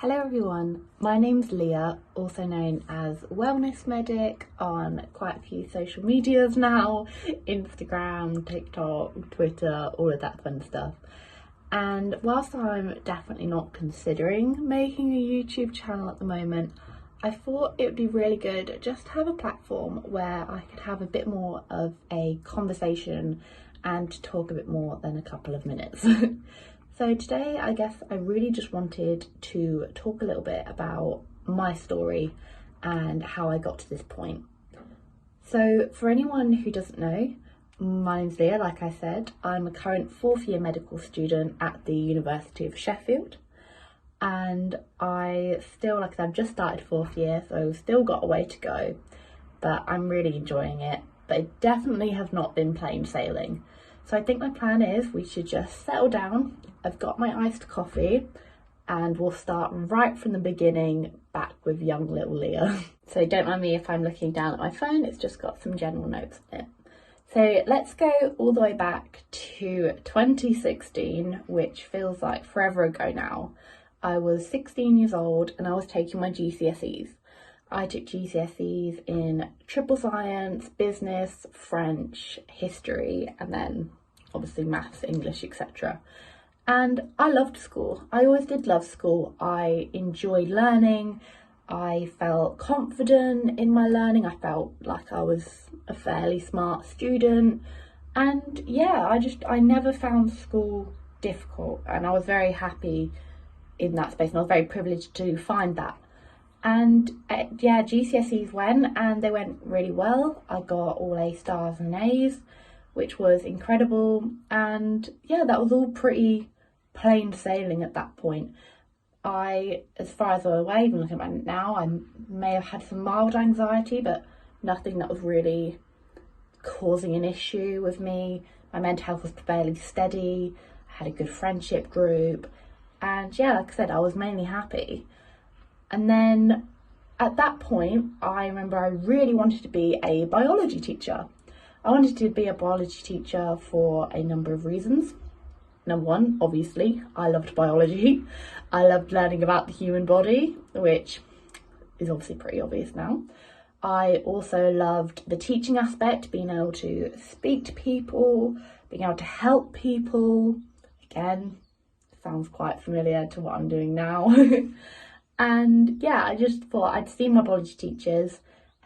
Hello everyone, my name's Leah, also known as Wellness Medic on quite a few social medias now, Instagram, TikTok, Twitter, all of that fun stuff. And whilst I'm definitely not considering making a YouTube channel at the moment, I thought it would be really good just to have a platform where I could have a bit more of a conversation and talk a bit more than a couple of minutes. So today, I guess I really just wanted to talk a little bit about my story and how I got to this point. So for anyone who doesn't know, my name's Leah, like I said. I'm a current fourth year medical student at the University of Sheffield. And I still, like I said, I've just started fourth year, so I've still got a way to go. But I'm really enjoying it. But it definitely has not been plain sailing. So I think my plan is we should just settle down. I've got my iced coffee and we'll start right from the beginning back with young little Leah. So don't mind me if I'm looking down at my phone, it's just got some general notes in it. So let's go all the way back to 2016, which feels like forever ago now. I was 16 years old and I was taking my GCSEs. I took GCSEs in triple science, business, French, history, and then obviously maths, English, etc. And I loved school. I always did love school. I enjoyed learning. I felt confident in my learning. I felt like I was a fairly smart student. And yeah, I never found school difficult. And I was very happy in that space. And I was very privileged to find that. And yeah, GCSEs went and they went really well. I got all A stars and A's, which was incredible. And yeah, that was all pretty plain sailing at that point. As far as I'm aware, even looking at it now, I may have had some mild anxiety, but nothing that was really causing an issue with me. My mental health was fairly steady. I had a good friendship group. And yeah, like I said, I was mainly happy. And then at that point, I remember I really wanted to be a biology teacher. I wanted to be a biology teacher for a number of reasons. Number one, obviously, I loved biology. I loved learning about the human body, which is obviously pretty obvious now. I also loved the teaching aspect, being able to speak to people, being able to help people. Again, sounds quite familiar to what I'm doing now. And yeah, I just thought I'd seen my biology teachers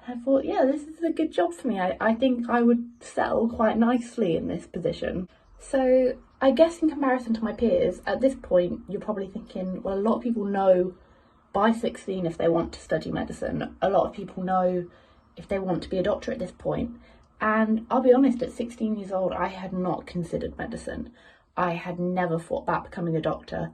and I thought, yeah, this is a good job for me. I think I would settle quite nicely in this position. So I guess in comparison to my peers, at this point, you're probably thinking, well, a lot of people know by 16 if they want to study medicine. A lot of people know if they want to be a doctor at this point. And I'll be honest, at 16 years old, I had not considered medicine. I had never thought about becoming a doctor.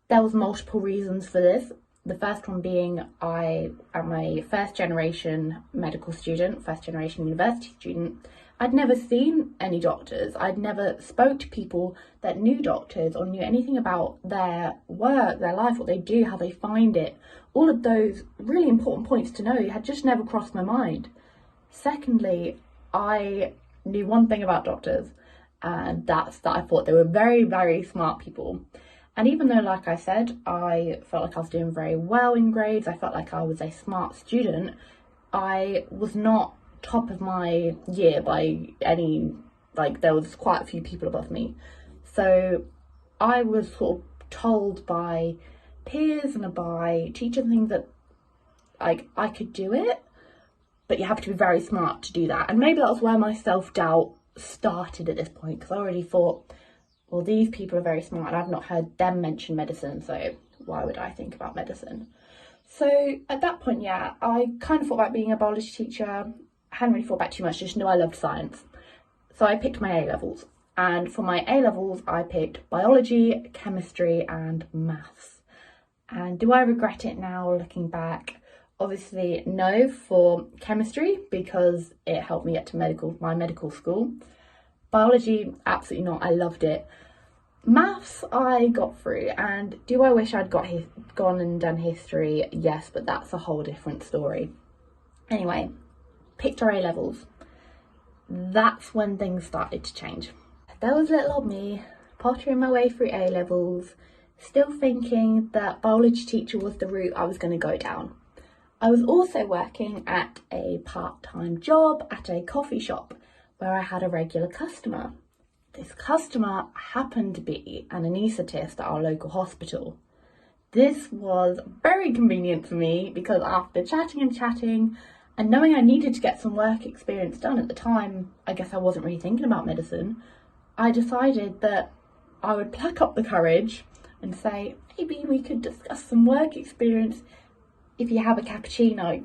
There was multiple reasons for this. The first one being I am a first generation medical student, first generation university student. I'd never seen any doctors. I'd never spoke to people that knew doctors or knew anything about their work, their life, what they do, how they find it. All of those really important points to know had just never crossed my mind. Secondly, I knew one thing about doctors, and that's that I thought they were very, very smart people. And even though, like I said, I felt like I was doing very well in grades, I felt like I was a smart student, I was not top of my year by any, there was quite a few people above me. So I was sort of told by peers and by teachers and things that I could do it, but you have to be very smart to do that. And maybe that was where my self-doubt started at this point, because I already thought, well, these people are very smart and I've not heard them mention medicine, so why would I think about medicine? So at that point, yeah, I kind of thought about being a biology teacher. I hadn't really thought about too much, just knew I loved science. So I picked my A-levels. And for my A-levels, I picked biology, chemistry and maths. And do I regret it now looking back? Obviously, no, for chemistry, because it helped me get to my medical school. Biology, absolutely not. I loved it. Maths, I got through, and do I wish I'd gone and done history? Yes, but that's a whole different story. Anyway, picked our A-levels. That's when things started to change. There was little old me pottering my way through A-levels, still thinking that biology teacher was the route I was going to go down. I was also working at a part-time job at a coffee shop where I had a regular customer. This customer happened to be an anaesthetist at our local hospital. This was very convenient for me because after chatting and knowing I needed to get some work experience done at the time, I guess I wasn't really thinking about medicine, I decided that I would pluck up the courage and say, maybe we could discuss some work experience if you have a cappuccino.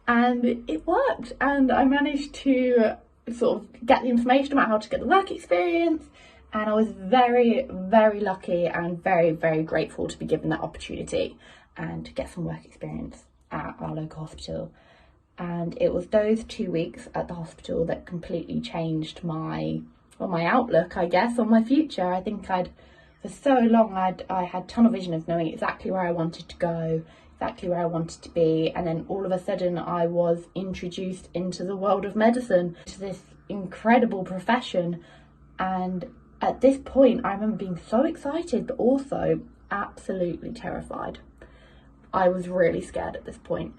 And it worked, and I managed to sort of get the information about how to get the work experience, and I was very, very lucky and very, very grateful to be given that opportunity and to get some work experience at our local hospital. And it was those 2 weeks at the hospital that completely changed my outlook, I guess, on my future. I think for so long I had tunnel vision of knowing exactly where I wanted to go, exactly where I wanted to be, and then all of a sudden I was introduced into the world of medicine, to this incredible profession. And at this point I remember being so excited but also absolutely terrified. I was really scared at this point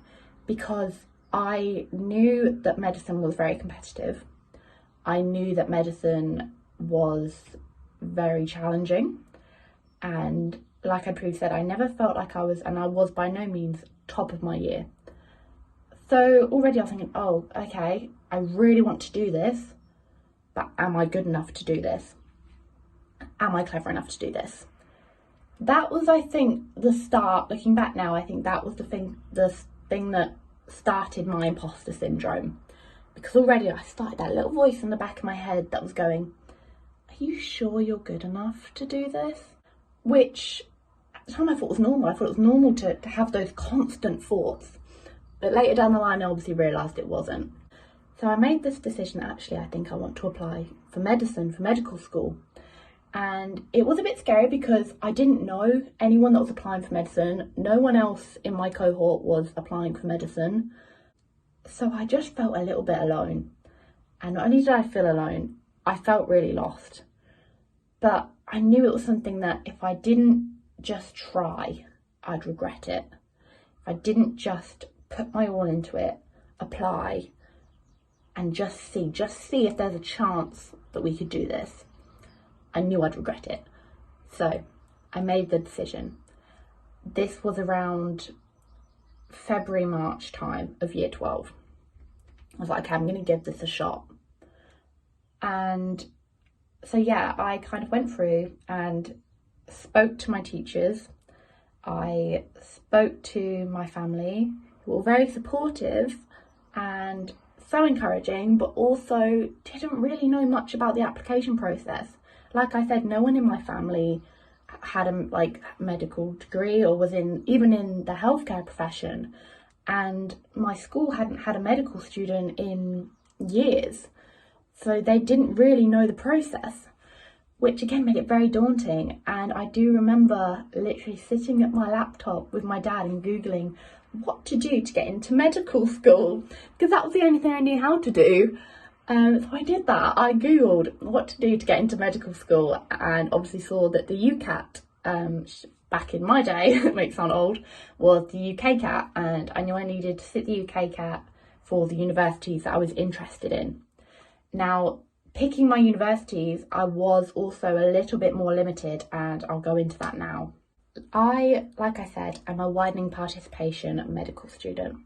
because I knew that medicine was very competitive. I knew that medicine was very challenging, and like I previously said, I never felt like I was by no means top of my year. So already I was thinking, oh, okay, I really want to do this, but am I good enough to do this? Am I clever enough to do this? That was, I think, the start. Looking back now, I think that was the thing that started my imposter syndrome. Because already I started that little voice in the back of my head that was going, are you sure you're good enough to do this? Which at the time I thought was normal. I thought it was normal to have those constant thoughts. But later down the line I obviously realised it wasn't. So I made this decision, actually I think I want to apply for medicine, for medical school. And it was a bit scary because I didn't know anyone that was applying for medicine. No one else in my cohort was applying for medicine. So I just felt a little bit alone. And not only did I feel alone, I felt really lost. But I knew it was something that if I didn't just try, I'd regret it. If I didn't just put my all into it, apply, and just see if there's a chance that we could do this, I knew I'd regret it. So I made the decision. This was around February, March time of year 12. I was like, okay, I'm going to give this a shot. And so yeah, I kind of went through and spoke to my teachers. I spoke to my family, who were very supportive and so encouraging, but also didn't really know much about the application process. Like I said, no one in my family had a medical degree or was even in the healthcare profession, and my school hadn't had a medical student in years, so they didn't really know the process, which again made it very daunting. And I do remember literally sitting at my laptop with my dad and googling what to do to get into medical school, because that was the only thing I knew how to do. So I did that. I googled what to do to get into medical school, and obviously saw that the UCAT, back in my day, it makes sound old, was the UK CAT, and I knew I needed to sit the UK CAT for the universities that I was interested in. Now, picking my universities, I was also a little bit more limited, and I'll go into that now. Like I said, I'm a widening participation medical student.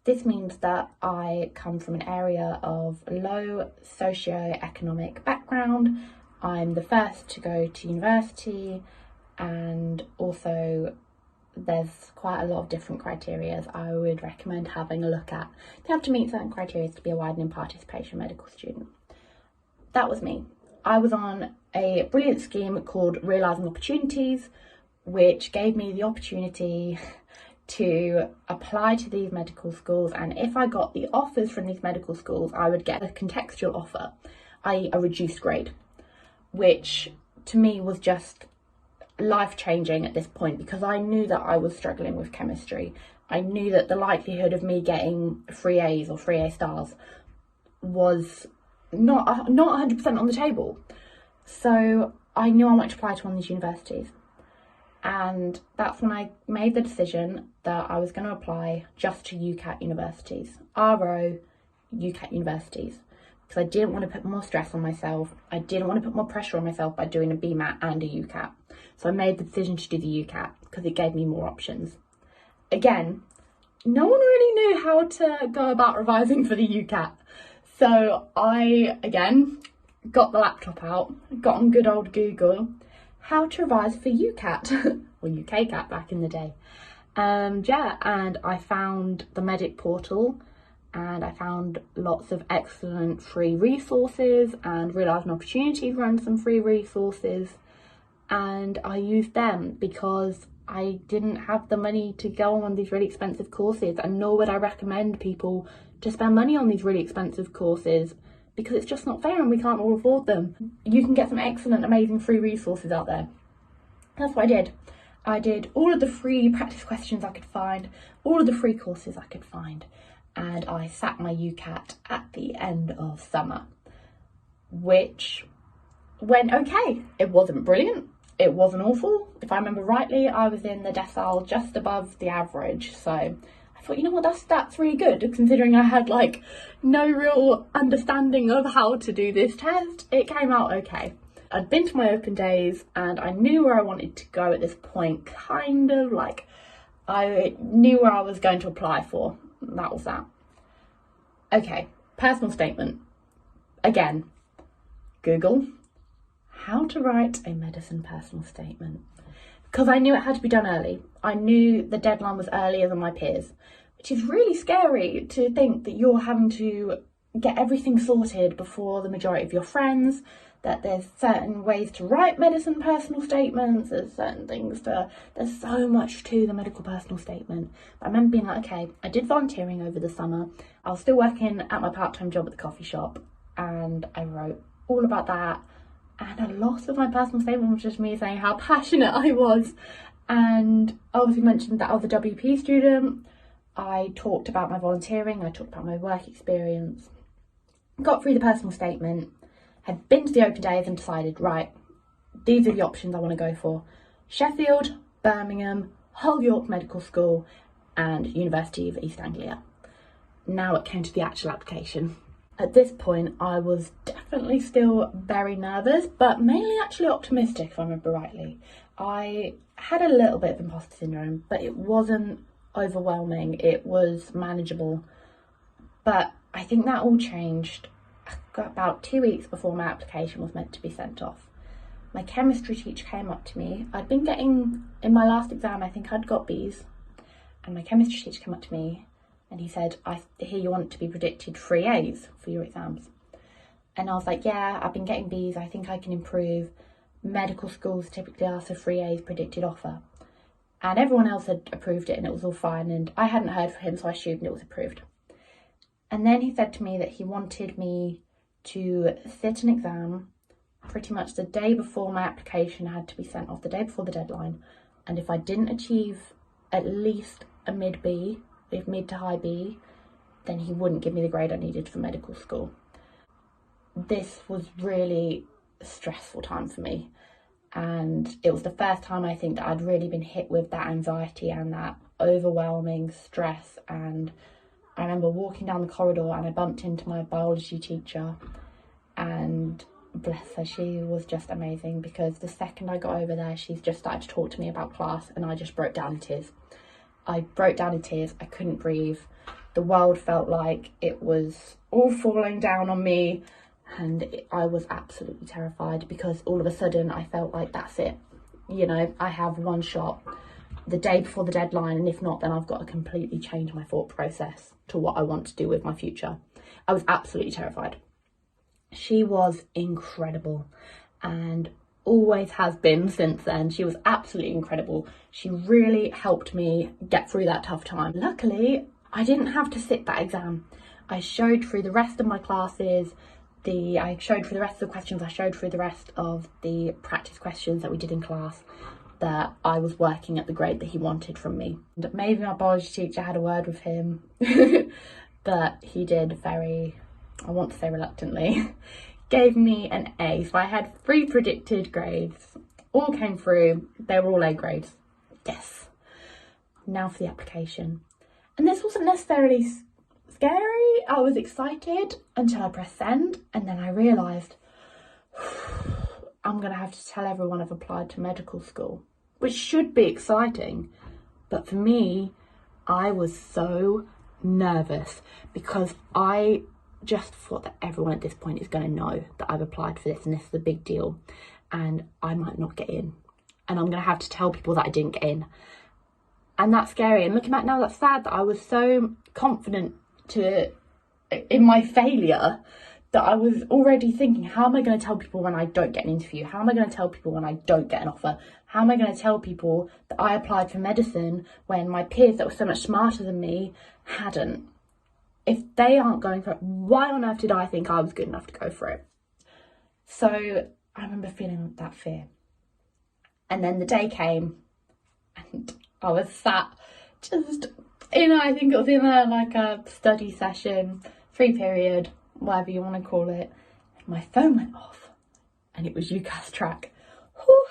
This means that I come from an area of low socio-economic background. I'm the first to go to university, and also there's quite a lot of different criteria I would recommend having a look at. You have to meet certain criteria to be a widening participation medical student. That was me. I was on a brilliant scheme called Realising Opportunities, which gave me the opportunity to apply to these medical schools, and if I got the offers from these medical schools, I would get a contextual offer, i.e. a reduced grade, which to me was just life-changing at this point, because I knew that I was struggling with chemistry. I knew that the likelihood of me getting 3 A's or 3 A stars was not 100% on the table. So I knew I wanted to apply to one of these universities. And that's when I made the decision that I was going to apply just to UCAT universities, RO UCAT universities, because I didn't want to put more stress on myself. I didn't want to put more pressure on myself by doing a BMAT and a UCAT. So I made the decision to do the UCAT because it gave me more options. Again, no one really knew how to go about revising for the UCAT. So I, again, got the laptop out, got on good old Google, how to revise for UCAT, or UKCAT back in the day. And I found the Medic portal, and I found lots of excellent free resources and realised an opportunity to run some free resources, and I used them because I didn't have the money to go on these really expensive courses, and nor would I recommend people to spend money on these really expensive courses because it's just not fair and we can't all afford them. You can get some excellent, amazing free resources out there. That's what I did. I did all of the free practice questions I could find, all of the free courses I could find, and I sat my UCAT at the end of summer, which went okay. It wasn't brilliant. It wasn't awful. If I remember rightly, I was in the decile just above the average. So I thought, you know what, that's really good, considering I had like no real understanding of how to do this test. It came out okay. I'd been to my open days and I knew where I wanted to go at this point, kind of like I knew where I was going to apply for. That was that. Okay, personal statement. Again, Google, how to write a medicine personal statement. Because I knew it had to be done early. I knew the deadline was earlier than my peers, which is really scary to think that you're having to get everything sorted before the majority of your friends, that there's certain ways to write medicine personal statements, there's certain things there's so much to the medical personal statement. But I remember being like, okay, I did volunteering over the summer. I was still working at my part-time job at the coffee shop, and I wrote all about that. And a lot of my personal statement was just me saying how passionate I was. And I obviously mentioned that I was a WP student. I talked about my volunteering, I talked about my work experience, got through the personal statement, had been to the open days and decided, right, these are the options I want to go for. Sheffield, Birmingham, Hull York Medical School and University of East Anglia. Now it came to the actual application. At this point, I was definitely still very nervous, but mainly actually optimistic, if I remember rightly. I had a little bit of imposter syndrome, but it wasn't overwhelming. It was manageable. But I think that all changed about 2 weeks before my application was meant to be sent off. My chemistry teacher came up to me. I'd been getting, in my last exam, I think I'd got B's. And my chemistry teacher came up to me and he said, I hear you want to be predicted 3 A's for your exams. And I was like, yeah, I've been getting B's. I think I can improve. Medical schools typically ask for 3 A's predicted offer. And everyone else had approved it and it was all fine. And I hadn't heard from him, so I assumed it was approved. And then he said to me that he wanted me to sit an exam pretty much the day before my application had to be sent off, the day before the deadline. And if I didn't achieve at least a mid B, if mid to high B, then he wouldn't give me the grade I needed for medical school. This was really a stressful time for me. And it was the first time I think that I'd really been hit with that anxiety and that overwhelming stress. And I remember walking down the corridor and I bumped into my biology teacher, and bless her, she was just amazing, because the second I got over there, she's just started to talk to me about class and I just broke down in tears. I broke down in tears. I couldn't breathe. The world felt like it was all falling down on me, and I was absolutely terrified, because all of a sudden I felt like that's it. You know, I have one shot the day before the deadline, and if not, then I've got to completely change my thought process to what I want to do with my future. I was absolutely terrified. She was incredible and always has been since then. She was absolutely incredible. She really helped me get through that tough time. Luckily, I didn't have to sit that exam. I showed through the rest of my classes, I showed through the rest of the questions, I showed through the rest of the practice questions that we did in class, that I was working at the grade that he wanted from me. And maybe my biology teacher had a word with him, but he did very, I want to say reluctantly, gave me an A. So I had 3 predicted grades, All came through. They were all A grades. Yes. Now for the application. And this wasn't necessarily scary. I was excited until I pressed send, and then I realised I'm going to have to tell everyone I've applied to medical school, which should be exciting. But for me, I was so nervous because I just thought that everyone at this point is going to know that I've applied for this and this is a big deal, and I might not get in, and I'm going to have to tell people that I didn't get in. And that's scary. And looking back now, that's sad that I was so confident in my failure that I was already thinking, how am I going to tell people when I don't get an interview? How am I going to tell people when I don't get an offer? How am I going to tell people that I applied for medicine when my peers that were so much smarter than me hadn't? If they aren't going for it, why on earth did I think I was good enough to go for it? So I remember feeling that fear. And then the day came and I was sat just I think it was in a study session, free period, whatever you want to call it. My phone went off and it was UCAS track. Whew.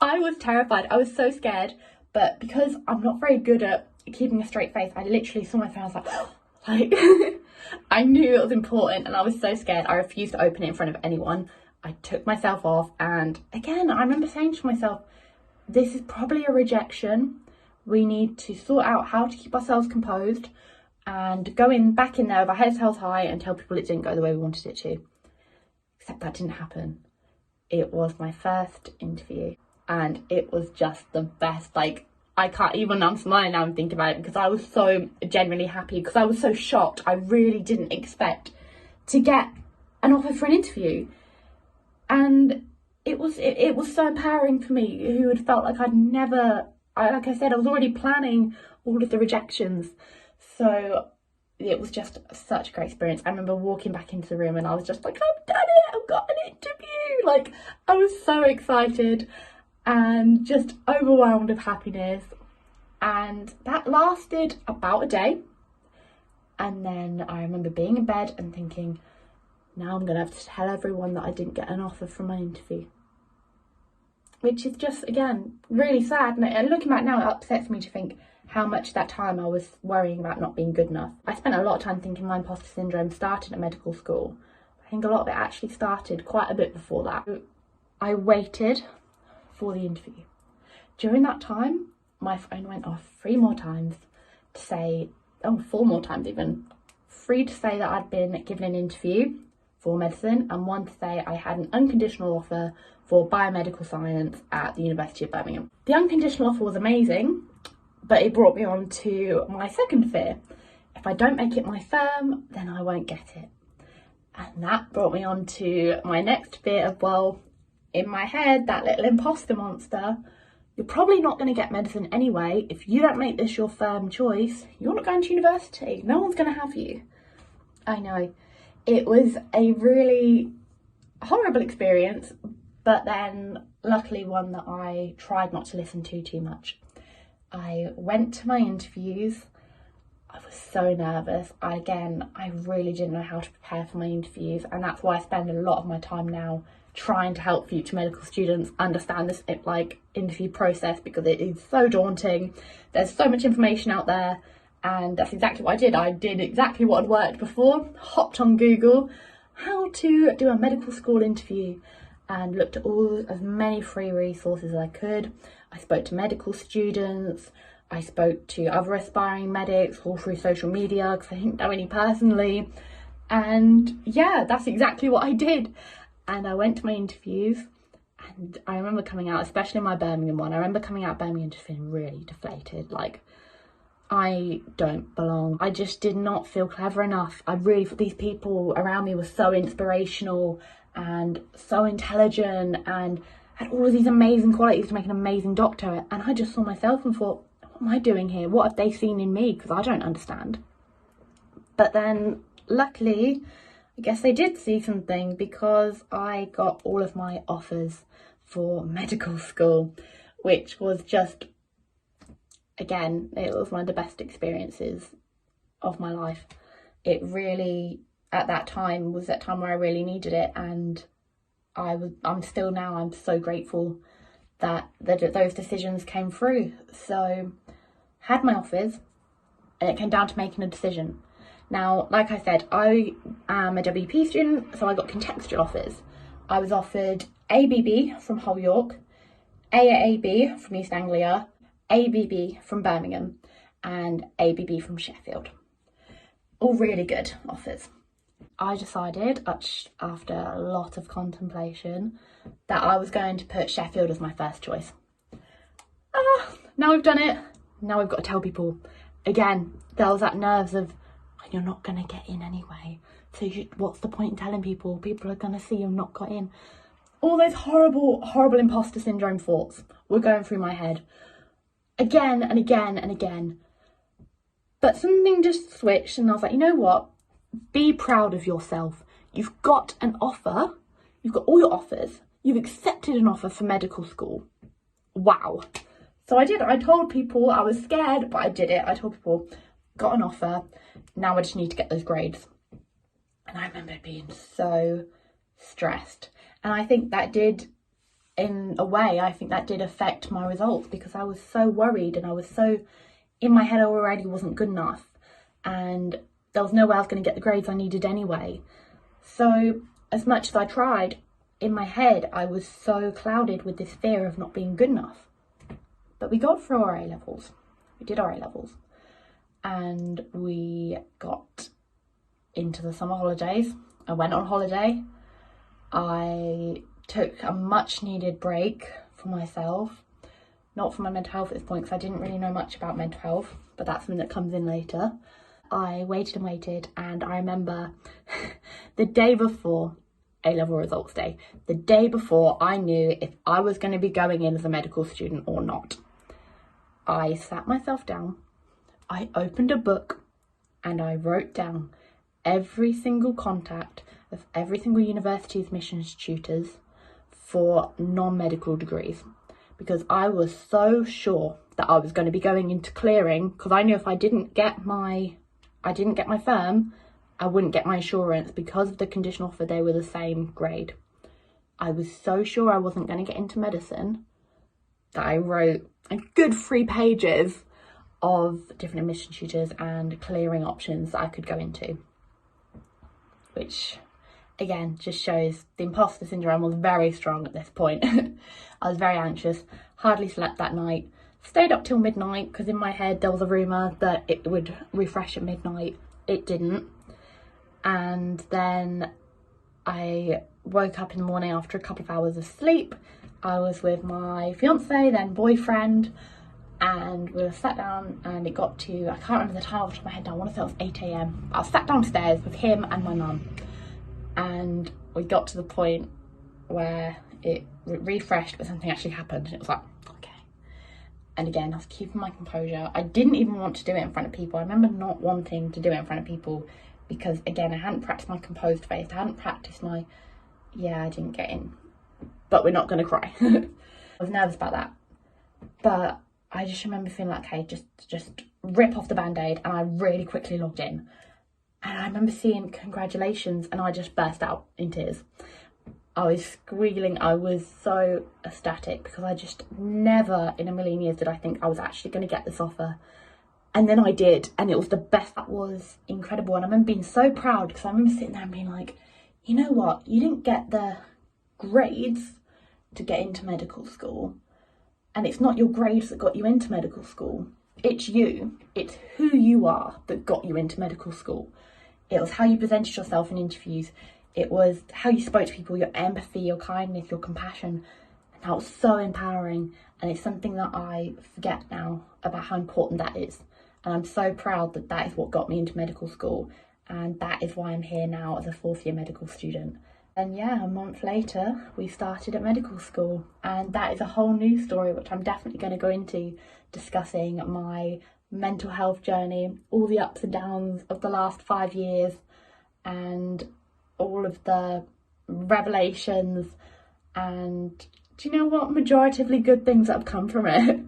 I was terrified. I was so scared, but because I'm not very good at keeping a straight face, I literally saw my phone. I was like I knew it was important, and I was so scared. I refused to open it in front of anyone. I took myself off, and again, I remember saying to myself, this is probably a rejection. We need to sort out how to keep ourselves composed and go back in there with our heads held high and tell people it didn't go the way we wanted it to. Except that didn't happen. It was my first interview and it was just the best. Like, I can't even, I'm smiling now and thinking about it because I was so genuinely happy, because I was so shocked. I really didn't expect to get an offer for an interview. And it was so empowering for me, who had felt like like I said, I was already planning all of the rejections. So it was just such a great experience. I remember walking back into the room and I was just like, I've done it, I've got an interview. Like, I was so excited and just overwhelmed with happiness. And that lasted about a day. And then I remember being in bed and thinking, now I'm going to have to tell everyone that I didn't get an offer from my interview. Which is just, again, really sad. And looking back now, it upsets me to think how much that time I was worrying about not being good enough. I spent a lot of time thinking my imposter syndrome started at medical school. I think a lot of it actually started quite a bit before that. I waited for the interview. During that time, my phone went off 3 more times to say, 4 more times even, 3 to say that I'd been given an interview for medicine, and 1 to say I had an unconditional offer for biomedical science at the University of Birmingham. The unconditional offer was amazing, but it brought me on to my second fear. If I don't make it my firm, then I won't get it. And that brought me on to my next fear of, well, in my head, that little imposter monster, you're probably not going to get medicine anyway. If you don't make this your firm choice, you're not going to university. No one's going to have you. I know. It was a really horrible experience, but then luckily one that I tried not to listen to too much. I went to my interviews. I was so nervous. I really didn't know how to prepare for my interviews, and that's why I spend a lot of my time now trying to help future medical students understand this interview process, because it is so daunting. There's so much information out there, and that's exactly what I did. I did exactly what had worked before, hopped on Google, how to do a medical school interview, and looked at as many free resources as I could. I spoke to medical students, I spoke to other aspiring medics all through social media because I didn't know any personally. And yeah, that's exactly what I did. And I went to my interviews, and I remember coming out, especially my Birmingham one, I remember coming out of Birmingham just feeling really deflated. Like, I don't belong. I just did not feel clever enough. These people around me were so inspirational and so intelligent and had all of these amazing qualities to make an amazing doctor. And I just saw myself and thought, what am I doing here? What have they seen in me? Because I don't understand. But then, luckily, I guess they did see something, because I got all of my offers for medical school, which was just, again, it was one of the best experiences of my life. It really, at that time, was that time where I really needed it, and I'm so grateful that those decisions came through. So had my offers and it came down to making a decision. Now, like I said, I am a WP student, so I got contextual offers. I was offered ABB from Hull York, AAB from East Anglia, ABB from Birmingham, and ABB from Sheffield. All really good offers. I decided, after a lot of contemplation, that I was going to put Sheffield as my first choice. Now we've done it. Now we've got to tell people. Again, there was that nerves of, you're not going to get in anyway. So what's the point in telling people? People are going to see you've not got in. All those horrible, horrible imposter syndrome thoughts were going through my head. Again and again and again. But something just switched and I was like, you know what? Be proud of yourself. You've got an offer. You've got all your offers. You've accepted an offer for medical school. Wow. So I did. I told people I was scared, but I did it. I told people, got an offer. Now I just need to get those grades. And I remember being so stressed. And I think that did, in a way, I think that did affect my results because I was so worried and I was so, in my head I already wasn't good enough. And there was no way I was going to get the grades I needed anyway. So as much as I tried, in my head, I was so clouded with this fear of not being good enough. But we got through our A-levels. We did our A-levels. And we got into the summer holidays. I went on holiday. I took a much needed break for myself. Not for my mental health at this point because I didn't really know much about mental health, but that's something that comes in later. I waited and waited, and I remember the day before A-level results day, the day before I knew if I was going to be going in as a medical student or not. I sat myself down, I opened a book, and I wrote down every single contact of every single university admissions tutors for non-medical degrees, because I was so sure that I was going to be going into clearing, because I knew if I didn't get my firm, I wouldn't get my assurance because of the conditional offer. They were the same grade. I was so sure I wasn't going to get into medicine that I wrote a good 3 pages of different admission tutors and clearing options that I could go into, which again just shows the imposter syndrome was very strong at this point. I was very anxious, hardly slept that night. Stayed up till midnight because in my head there was a rumour that it would refresh at midnight. It didn't. And then I woke up in the morning after a couple of hours of sleep. I was with my fiance, then boyfriend, and we were sat down and it got to, I can't remember the time off the top of my head now, I want to say it was 8 a.m. I was sat downstairs with him and my mum, and we got to the point where it refreshed but something actually happened and it was like, and again, I was keeping my composure. I didn't even want to do it in front of people. I remember not wanting to do it in front of people because, again, I hadn't practiced my composed face. I hadn't practiced my, I didn't get in, but we're not going to cry. I was nervous about that. But I just remember feeling like, okay, just rip off the Band-Aid. And I really quickly logged in. And I remember seeing congratulations and I just burst out in tears. I was squealing. I was so ecstatic because I just never in a million years did I think I was actually going to get this offer. And then I did, and it was the best. That was incredible. And I remember being so proud because I remember sitting there and being like, you know what? You didn't get the grades to get into medical school. And it's not your grades that got you into medical school. It's you. It's who you are that got you into medical school. It was how you presented yourself in interviews. It was how you spoke to people, your empathy, your kindness, your compassion. And that was so empowering. And it's something that I forget now about how important that is. And I'm so proud that that is what got me into medical school. And that is why I'm here now as a 4th year medical student. And a month later, we started at medical school. And that is a whole new story, which I'm definitely going to go into, discussing my mental health journey, all the ups and downs of the last 5 years, and all of the revelations, and do you know what, majoritively good things that have come from it.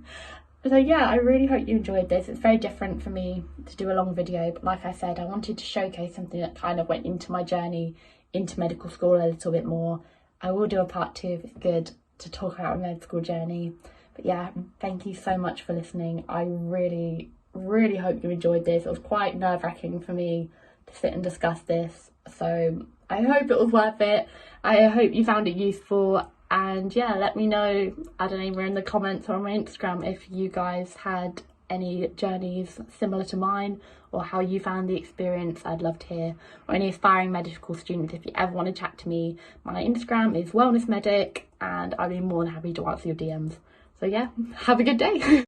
So I really hope you enjoyed this. It's very different for me to do a long video, but like I said, I wanted to showcase something that kind of went into my journey into medical school a little bit more. I will do a part 2 if it's good, to talk about my med school journey. But yeah, thank you so much for listening. I really hope you enjoyed this. It was quite nerve-wracking for me to sit and discuss this, so I hope it was worth it. I hope you found it useful, and yeah, let me know, I don't know, either in the comments or on my Instagram if you guys had any journeys similar to mine or how you found the experience. I'd love to hear. Or any aspiring medical students, if you ever want to chat to me, my Instagram is wellnessmedic and I'd be more than happy to answer your DMs. So yeah, have a good day.